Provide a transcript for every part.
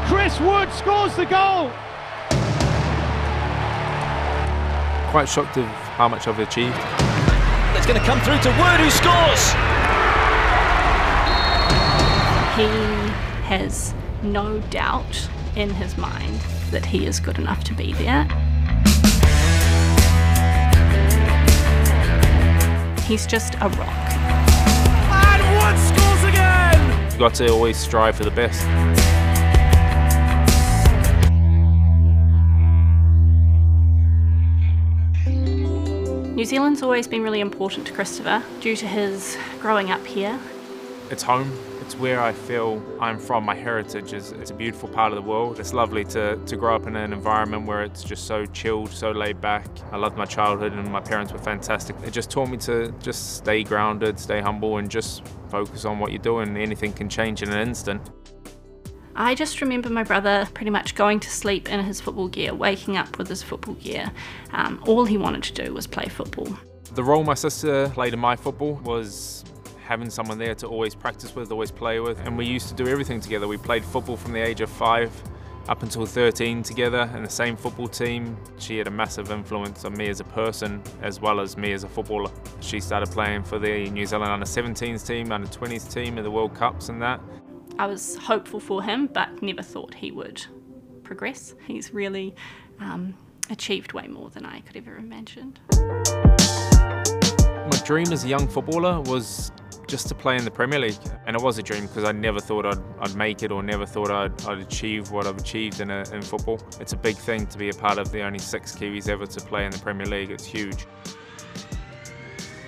Chris Wood scores the goal. Quite shocked of how much I've achieved. It's going to come through to Wood, who scores. He has no doubt in his mind that he is good enough to be there. He's just a rock. And Wood scores again! You've got to always strive for the best. New Zealand's always been really important to Christopher due to his growing up here. It's home. It's where I feel I'm from. My heritage is it's a beautiful part of the world. It's lovely to grow up in an environment where it's just so chilled, so laid back. I loved my childhood and my parents were fantastic. It just taught me to just stay grounded, stay humble and just focus on what you're doing. Anything can change in an instant. I just remember my brother pretty much going to sleep in his football gear, waking up with his football gear. All he wanted to do was play football. The role my sister played in my football was having someone there to always practice with, always play with, and we used to do everything together. We played football from the age of 5 up until 13 together in the same football team. She had a massive influence on me as a person as well as me as a footballer. She started playing for the New Zealand under-17s team, under-20s team in the World Cups and that. I was hopeful for him, but never thought he would progress. He's really achieved way more than I could ever imagined. My dream as a young footballer was just to play in the Premier League, and it was a dream because I never thought I'd make it or never thought I'd achieve what I've achieved in football. It's a big thing to be a part of the only 6 Kiwis ever to play in the Premier League. It's huge.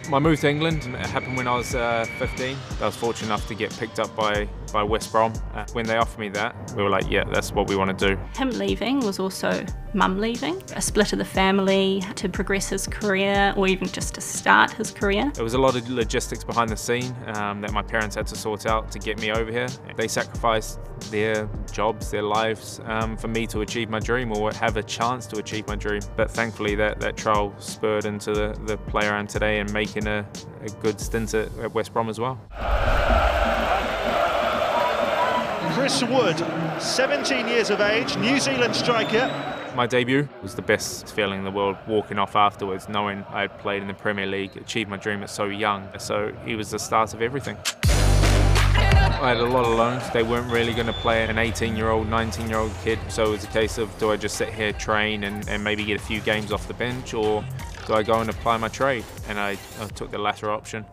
My move to England happened when I was 15. I was fortunate enough to get picked up by West Brom. When they offered me that, we were like, yeah, that's what we want to do. Him leaving was also mum leaving, a split of the family to progress his career or even just to start his career. There was a lot of logistics behind the scene that my parents had to sort out to get me over here. They sacrificed their jobs, their lives for me to achieve my dream or have a chance to achieve my dream. But thankfully that trial spurred into the player I am today and making a good stint at West Brom as well. Chris Wood, 17 years of age, New Zealand striker. My debut was the best feeling in the world, walking off afterwards, knowing I had played in the Premier League, achieved my dream at so young. So he was the start of everything. I had a lot of loans. They weren't really going to play an 18-year-old, 19-year-old kid. So it was a case of, do I just sit here, train and maybe get a few games off the bench, or do I go and apply my trade? And I took the latter option.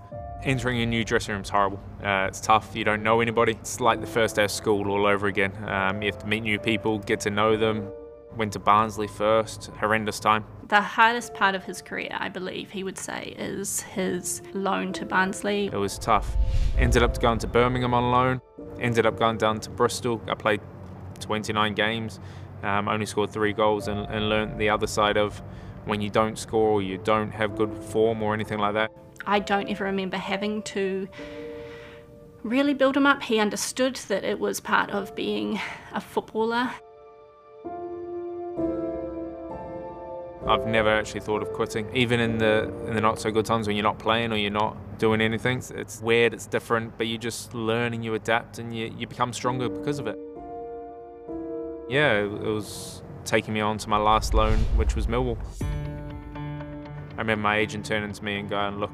Entering a new dressing room is horrible. It's tough, you don't know anybody. It's like the first day of school all over again. You have to meet new people, get to know them. Went to Barnsley first, horrendous time. The hardest part of his career, I believe he would say, is his loan to Barnsley. It was tough. Ended up going to Birmingham on loan, ended up going down to Bristol. I played 29 games, only scored 3 goals and learned the other side of when you don't score or you don't have good form or anything like that. I don't ever remember having to really build him up. He understood that it was part of being a footballer. I've never actually thought of quitting, even in the not so good times when you're not playing or you're not doing anything. It's weird, it's different, but you just learn and you adapt and you become stronger because of it. Yeah, it was taking me on to my last loan, which was Millwall. I remember my agent turning to me and going, look,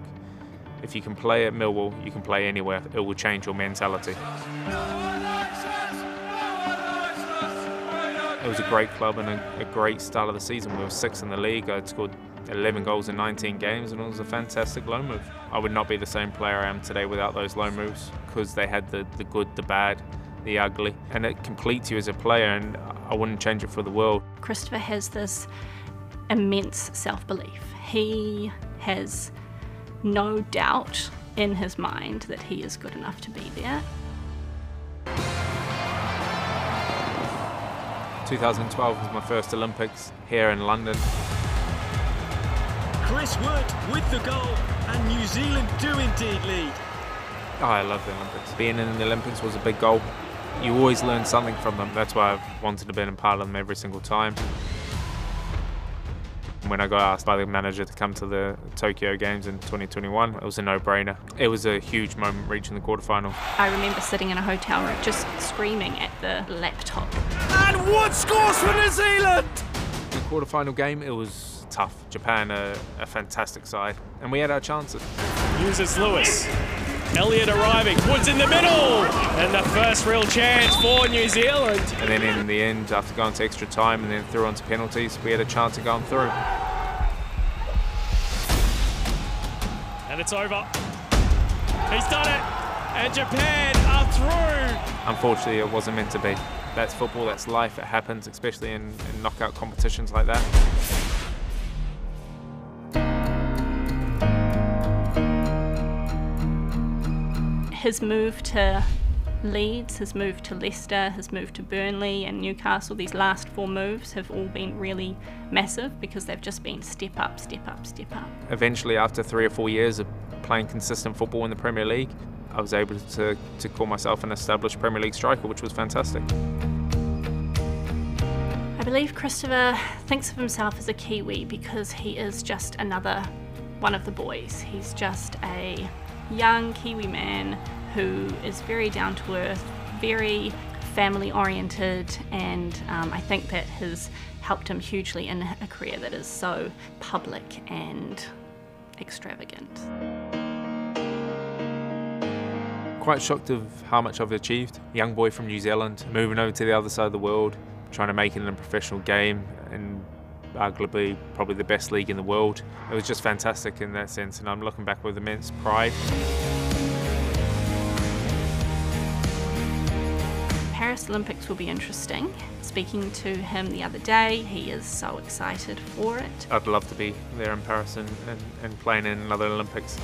if you can play at Millwall, you can play anywhere. It will change your mentality. It was a great club and a great start of the season. We were 6th in the league. I'd scored 11 goals in 19 games and it was a fantastic loan move. I would not be the same player I am today without those loan moves because they had the good, the bad, the ugly, and it completes you as a player and I wouldn't change it for the world. Christopher has this immense self-belief. He has no doubt in his mind that he is good enough to be there. 2012 was my first Olympics here in London. Chris Wood with the goal, and New Zealand do indeed lead. Oh, I love the Olympics. Being in the Olympics was a big goal. You always learn something from them. That's why I've wanted to be a part of them every single time. when I got asked by the manager to come to the Tokyo Games in 2021, it was a no-brainer. It was a huge moment reaching the quarterfinal. I remember sitting in a hotel room just screaming at the laptop. And Wood scores for New Zealand! The quarterfinal game, it was tough. Japan, a fantastic side, and we had our chances. Uses Lewis. Elliott arriving, Woods in the middle, and the first real chance for New Zealand. And then in the end, after going to extra time and then through onto penalties, we had a chance of going through. And it's over. He's done it, and Japan are through. Unfortunately, it wasn't meant to be. That's football, that's life, it happens, especially in knockout competitions like that. His move to Leeds, his move to Leicester, his move to Burnley and Newcastle, these last 4 moves have all been really massive because they've just been step up, step up, step up. Eventually, after 3 or 4 years of playing consistent football in the Premier League, I was able to call myself an established Premier League striker, which was fantastic. I believe Christopher thinks of himself as a Kiwi because he is just another one of the boys. He's just a young Kiwi man who is very down to earth, very family oriented, and I think that has helped him hugely in a career that is so public and extravagant. Quite shocked of how much I've achieved. Young boy from New Zealand, moving over to the other side of the world, trying to make it in a professional game, and arguably probably the best league in the world. It was just fantastic in that sense, and I'm looking back with immense pride. Paris Olympics will be interesting. Speaking to him the other day, he is so excited for it. I'd love to be there in Paris and playing in another Olympics.